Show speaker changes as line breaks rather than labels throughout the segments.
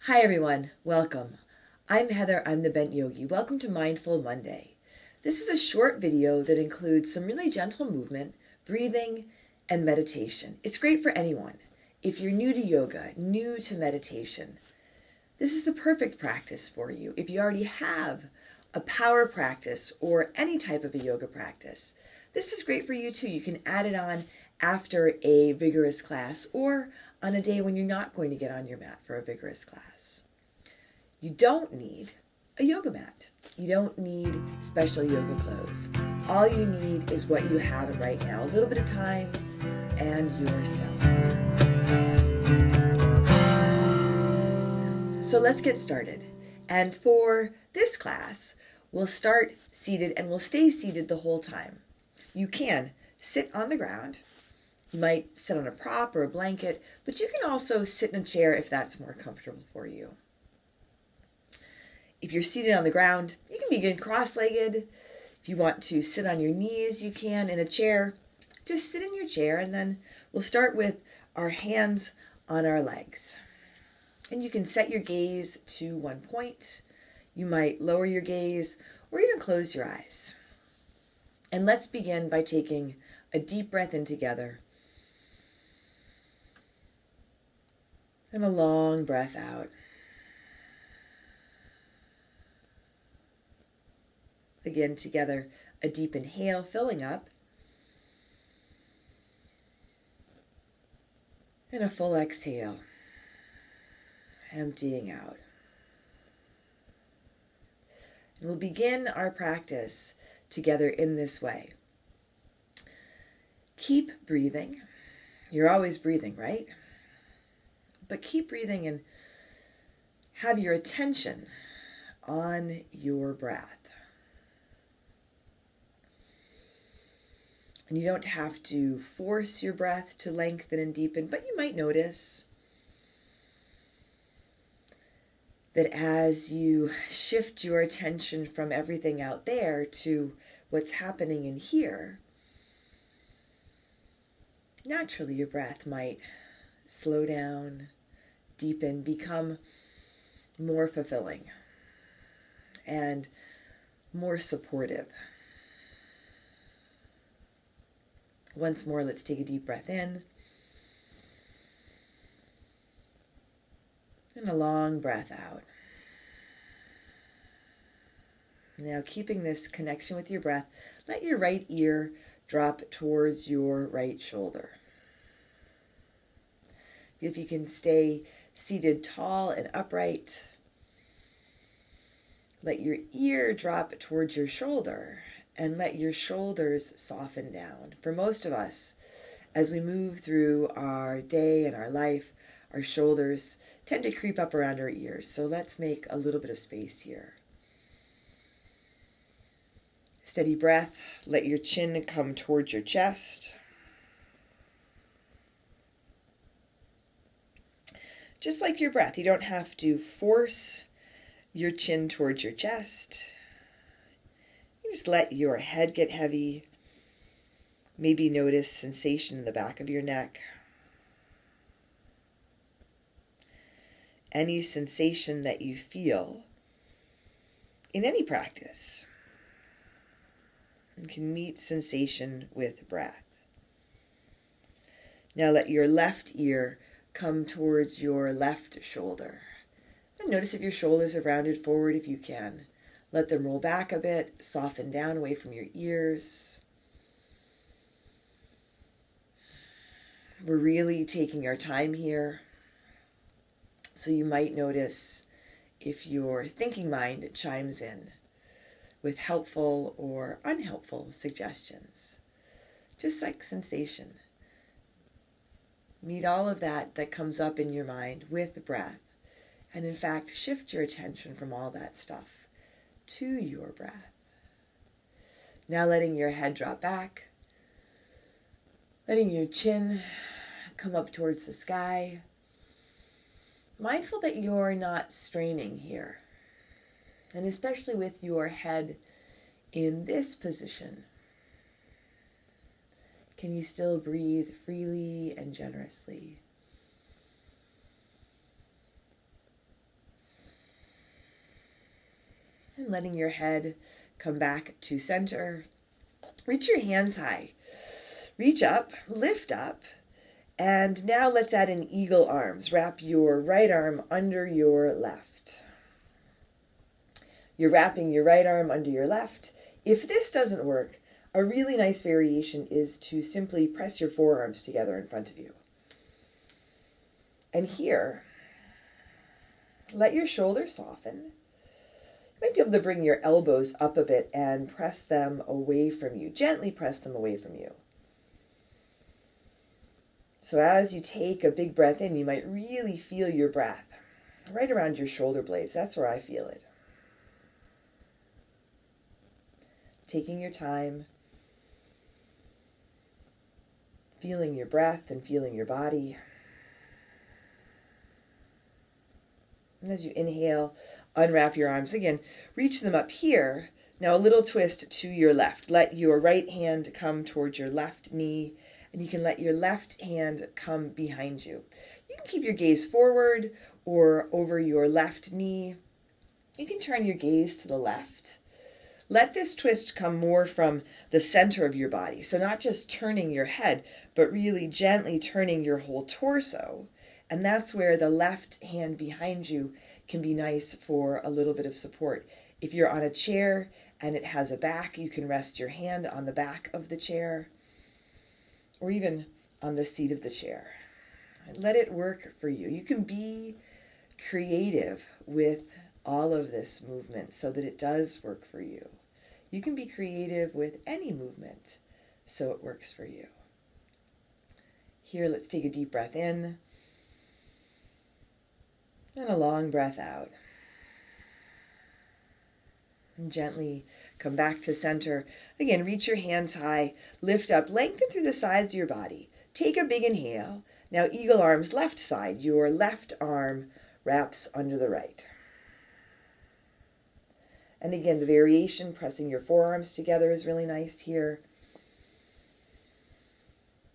Hi everyone, welcome. I'm Heather, I'm the Bent Yogi. Welcome to Mindful Monday. This is a short video that includes some really gentle movement, breathing, and meditation. It's great for anyone. If you're new to yoga, new to meditation, this is the perfect practice for you. If you already have a power practice or any type of a yoga practice, this is great for you too. You can add it on after a vigorous class or on a day when you're not going to get on your mat for a vigorous class. You don't need a yoga mat. You don't need special yoga clothes. All you need is what you have right now, a little bit of time and yourself. So let's get started. And for this class, we'll start seated and we'll stay seated the whole time. You can sit on the ground. You might sit on a prop or a blanket, but you can also sit in a chair if that's more comfortable for you. If you're seated on the ground, you can begin cross-legged. If you want to sit on your knees, you can. In a chair, just sit in your chair, and then we'll start with our hands on our legs. And you can set your gaze to one point. You might lower your gaze or even close your eyes. And let's begin by taking a deep breath in together and a long breath out. Again, together, a deep inhale, filling up, and a full exhale, emptying out. And we'll begin our practice together in this way. Keep breathing. You're always breathing, right? But keep breathing and have your attention on your breath. And you don't have to force your breath to lengthen and deepen, but you might notice that as you shift your attention from everything out there to what's happening in here, naturally your breath might slow down, deepen, become more fulfilling and more supportive. Once more, let's take a deep breath in and a long breath out. Now, keeping this connection with your breath, let your right ear drop towards your right shoulder. If you can stay seated tall and upright, let your ear drop towards your shoulder and let your shoulders soften down. For most of us, as we move through our day and our life, our shoulders tend to creep up around our ears. So let's make a little bit of space here. Steady breath. Let your chin come towards your chest. Just like your breath, you don't have to force your chin towards your chest. You just let your head get heavy. Maybe notice sensation in the back of your neck. Any sensation that you feel in any practice. You can meet sensation with breath. Now let your left ear come towards your left shoulder. And notice if your shoulders are rounded forward if you can. Let them roll back a bit, soften down away from your ears. We're really taking our time here. So you might notice if your thinking mind chimes in with helpful or unhelpful suggestions. Just like sensation. Meet all of that comes up in your mind with the breath. And in fact, shift your attention from all that stuff to your breath. Now letting your head drop back. Letting your chin come up towards the sky. Mindful that you're not straining here. And especially with your head in this position. Can you still breathe freely and generously? And letting your head come back to center. Reach your hands high. Reach up, lift up, and now let's add an eagle arms. Wrap your right arm under your left. You're wrapping your right arm under your left. If this doesn't work, a really nice variation is to simply press your forearms together in front of you. And here, let your shoulders soften. You might be able to bring your elbows up a bit and press them away from you. Gently press them away from you. So as you take a big breath in, you might really feel your breath right around your shoulder blades. That's where I feel it. Taking your time, feeling your breath and feeling your body. And as you inhale, unwrap your arms. Again, reach them up here. Now a little twist to your left. Let your right hand come towards your left knee, and you can let your left hand come behind you. You can keep your gaze forward or over your left knee. You can turn your gaze to the left. Let this twist come more from the center of your body. So not just turning your head, but really gently turning your whole torso. And that's where the left hand behind you can be nice for a little bit of support. If you're on a chair and it has a back, you can rest your hand on the back of the chair or even on the seat of the chair. And let it work for you. You can be creative with all of this movement so that it does work for you. You can be creative with any movement so it works for you. Here, let's take a deep breath in and a long breath out. And gently come back to center. Again, reach your hands high, lift up, lengthen through the sides of your body. Take a big inhale. Now eagle arms left side. Your left arm wraps under the right. And again, the variation, pressing your forearms together is really nice here.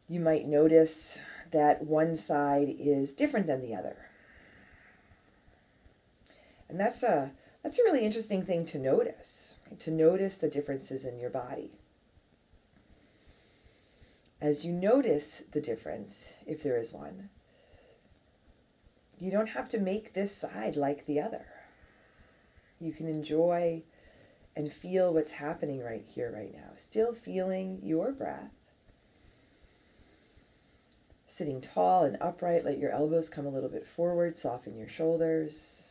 You might notice that one side is different than the other. And that's a really interesting thing to notice, right? To notice the differences in your body. As you notice the difference, if there is one, you don't have to make this side like the other. You can enjoy and feel what's happening right here, right now. Still feeling your breath. Sitting tall and upright, let your elbows come a little bit forward, soften your shoulders.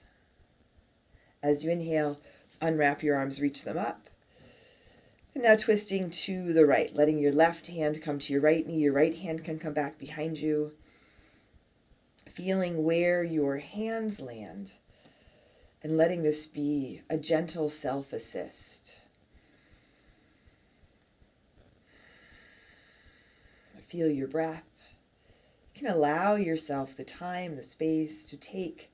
As you inhale, unwrap your arms, reach them up. And now twisting to the right, letting your left hand come to your right knee. Your right hand can come back behind you. Feeling where your hands land. And letting this be a gentle self-assist. Feel your breath. You can allow yourself the time, the space to take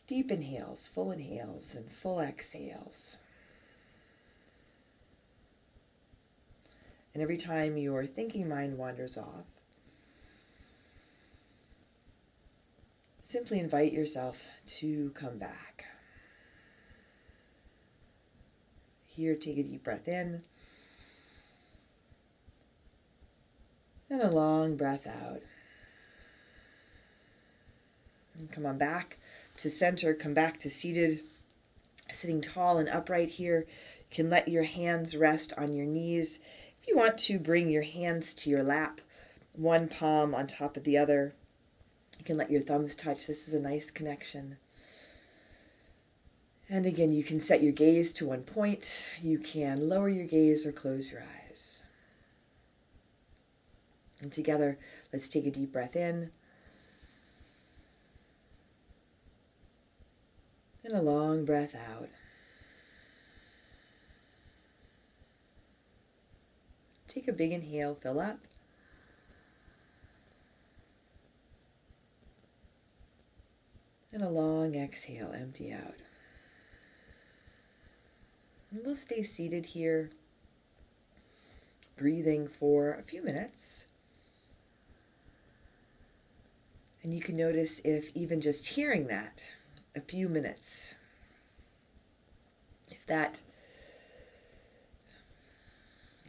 deep inhales, and full exhales. And every time your thinking mind wanders off, simply invite yourself to come back. Here, take a deep breath in. And a long breath out. And come on back to center, come back to seated, sitting tall and upright here. You can let your hands rest on your knees. If you want to bring your hands to your lap, one palm on top of the other, you can let your thumbs touch. This is a nice connection. And again, you can set your gaze to one point. You can lower your gaze or close your eyes. And together, let's take a deep breath in. And a long breath out. Take a big inhale, fill up. And a long exhale, empty out. And we'll stay seated here, breathing for a few minutes. And you can notice if even just hearing that, a few minutes, that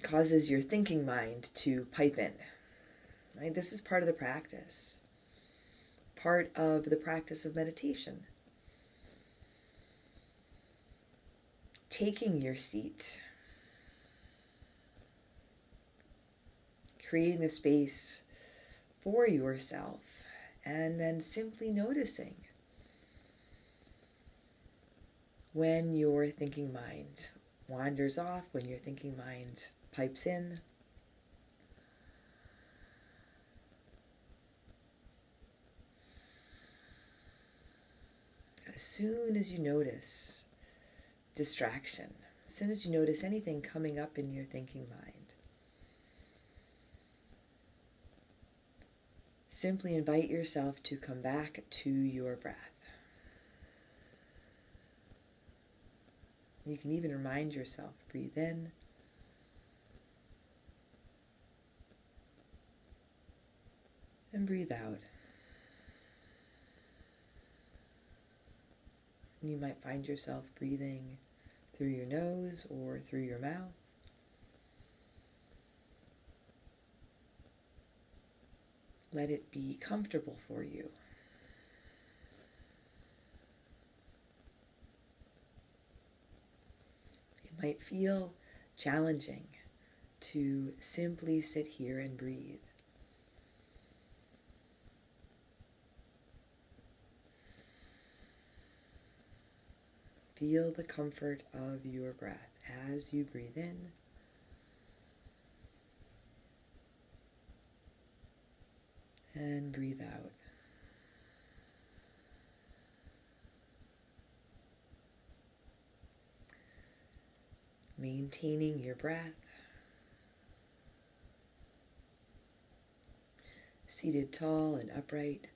causes your thinking mind to pipe in. Right? This is part of the practice. Part of the practice of meditation. Taking your seat. Creating the space for yourself. And then simply noticing when your thinking mind wanders off, when your thinking mind pipes in. As soon as you notice distraction, as soon as you notice anything coming up in your thinking mind, simply invite yourself to come back to your breath. You can even remind yourself, breathe in, and breathe out. You might find yourself breathing through your nose or through your mouth. Let it be comfortable for you. It might feel challenging to simply sit here and breathe. Feel the comfort of your breath as you breathe in and breathe out. Maintaining your breath, seated tall and upright.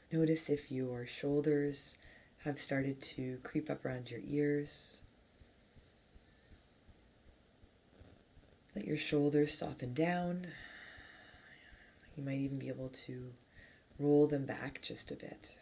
Notice if your shoulders have started to creep up around your ears. Let your shoulders soften down. You might even be able to roll them back just a bit.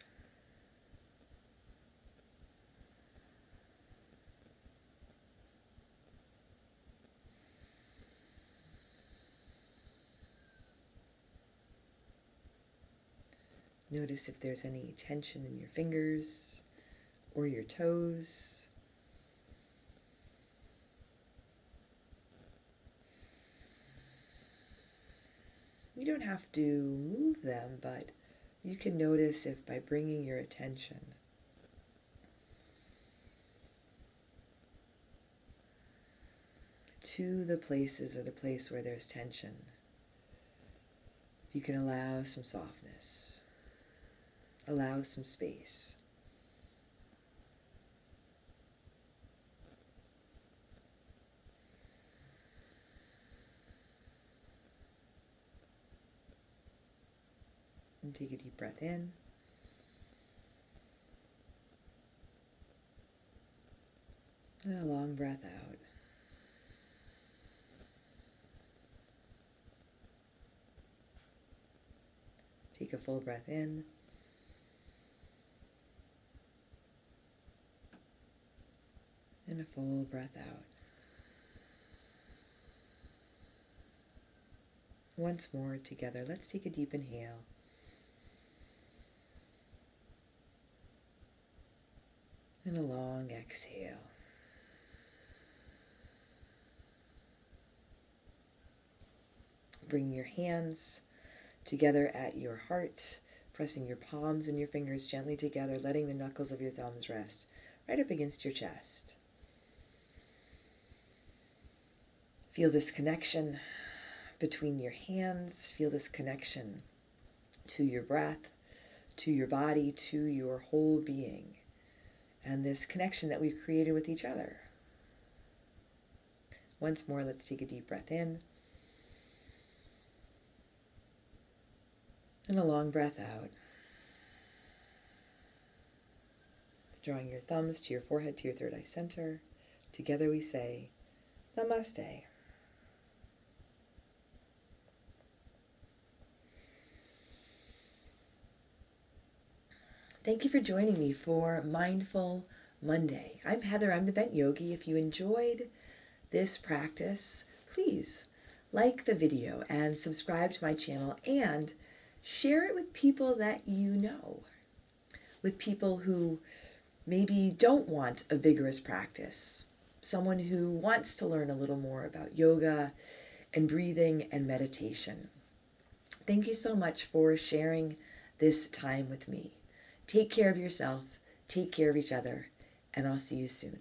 Notice if there's any tension in your fingers or your toes. You don't have to move them, but you can notice if by bringing your attention to the places or the place where there's tension, you can allow some softness, allow some space. And take a deep breath in. And a long breath out. Take a full breath in. And a full breath out. Once more together, let's take a deep inhale. And a long exhale. Bring your hands together at your heart, pressing your palms and your fingers gently together, letting the knuckles of your thumbs rest right up against your chest. Feel this connection between your hands. Feel this connection to your breath, to your body, to your whole being, and this connection that we've created with each other. Once more, let's take a deep breath in. And a long breath out. Drawing your thumbs to your forehead, to your third eye center. Together we say, Namaste. Thank you for joining me for Mindful Monday. I'm Heather, I'm the Bent Yogi. If you enjoyed this practice, please like the video and subscribe to my channel and share it with people that you know, with people who maybe don't want a vigorous practice, someone who wants to learn a little more about yoga and breathing and meditation. Thank you so much for sharing this time with me. Take care of yourself, take care of each other, and I'll see you soon.